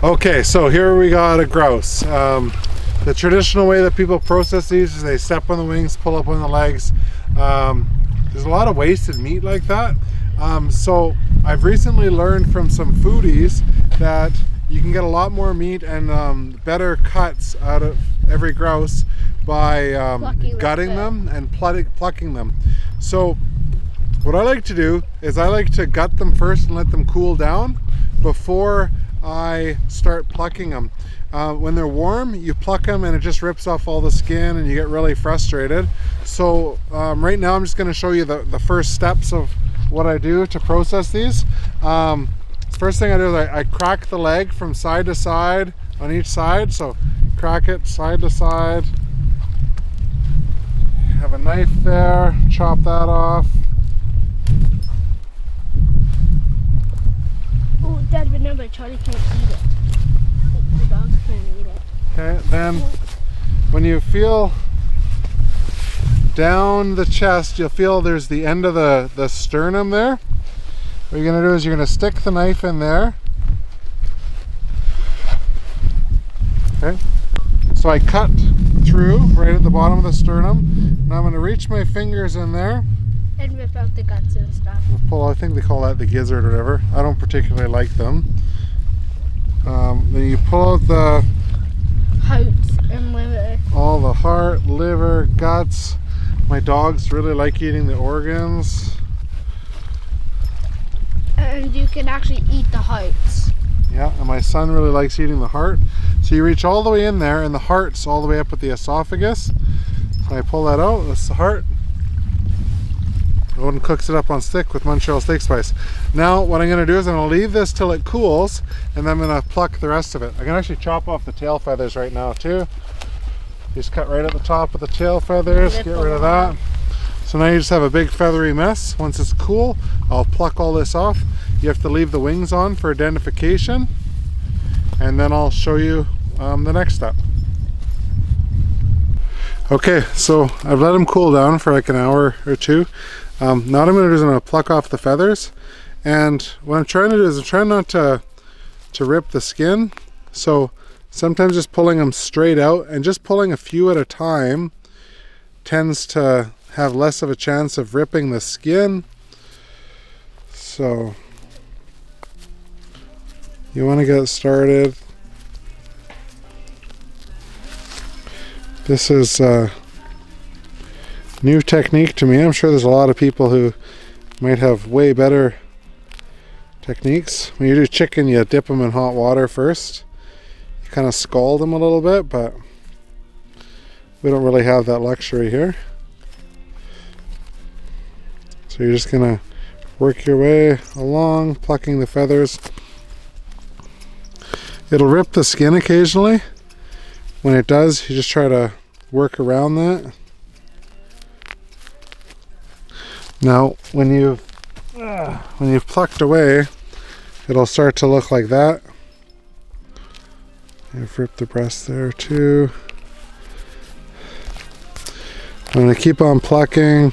Okay, so here we got a grouse. The traditional way that people process these is they step on the wings, pull up on the legs. There's a lot of wasted meat like that. So I've recently learned from some foodies that you can get a lot more meat and better cuts out of every grouse by gutting them and plucking them. So what I like to do is I like to gut them first and let them cool down before I start plucking them. When they're warm, you pluck them and it just rips off all the skin and you get really frustrated. So right now I'm just going to show you the first steps of what I do to process these. First thing I do is I crack the leg from side to side on each side. So crack it side to side. Have a knife there, chop that off. Oh, Dad, remember, Charlie can't eat it. The dogs can't eat it. Okay, then when you feel down the chest, you'll feel there's the end of the sternum there. What you're going to do is you're going to stick the knife in there. Okay, so I cut through right at the bottom of the sternum. Now I'm going to reach my fingers in there and rip out the guts and stuff. Pull, I think they call that the gizzard or whatever. I don't particularly like them. Then you pull out the heart and liver. All the heart, liver, guts. My dogs really like eating the organs. And you can actually eat the hearts. Yeah, and my son really likes eating the heart. So you reach all the way in there and the heart's all the way up at the esophagus. So I pull that out, that's the heart. Odin cooks it up on stick with Montreal steak spice. Now what I'm going to do is I'm going to leave this till it cools and then I'm going to pluck the rest of it. I can actually chop off the tail feathers right now too. Just cut right at the top of the tail feathers, get rid of that. So now you just have a big feathery mess. Once it's cool, I'll pluck all this off. You have to leave the wings on for identification and then I'll show you the next step. Okay, so I've let them cool down for like an hour or two. Now what I'm going to do is I'm going to pluck off the feathers, and what I'm trying to do is I'm trying not to rip the skin. So sometimes just pulling them straight out and just pulling a few at a time tends to have less of a chance of ripping the skin. So you want to get started. This is new technique to me. I'm sure there's a lot of people who might have way better techniques. When you do chicken, you dip them in hot water first. You kind of scald them a little bit, but we don't really have that luxury here. So you're just gonna work your way along, plucking the feathers. It'll rip the skin occasionally. When it does, you just try to work around that. Now, when you've plucked away, it'll start to look like that. I've ripped the breast there too. I'm going to keep on plucking,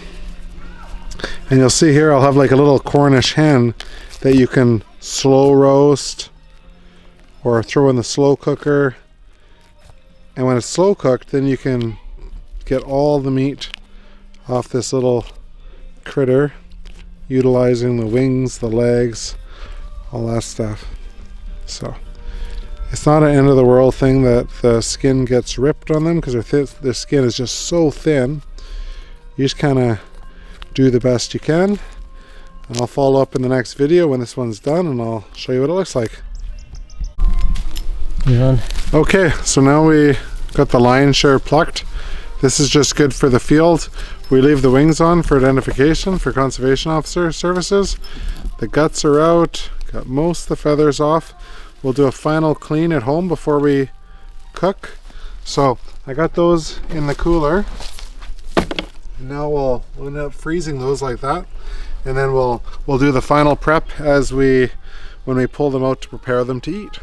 and you'll see here I'll have like a little Cornish hen that you can slow roast or throw in the slow cooker. And when it's slow cooked, then you can get all the meat off this little critter, utilizing the wings, the legs, all that stuff. So it's not an end of the world thing that the skin gets ripped on them, because their skin is just so thin. You just kind of do the best you can, and I'll follow up in the next video when this one's done and I'll show you what it looks like. Yeah. Okay, so now we got the lion's share plucked. This is just good for the field. We leave the wings on for identification for conservation officer services. The guts are out, got most of the feathers off. We'll do a final clean at home before we cook. So I got those in the cooler. Now we'll end up freezing those like that, and then we'll do the final prep when we pull them out to prepare them to eat.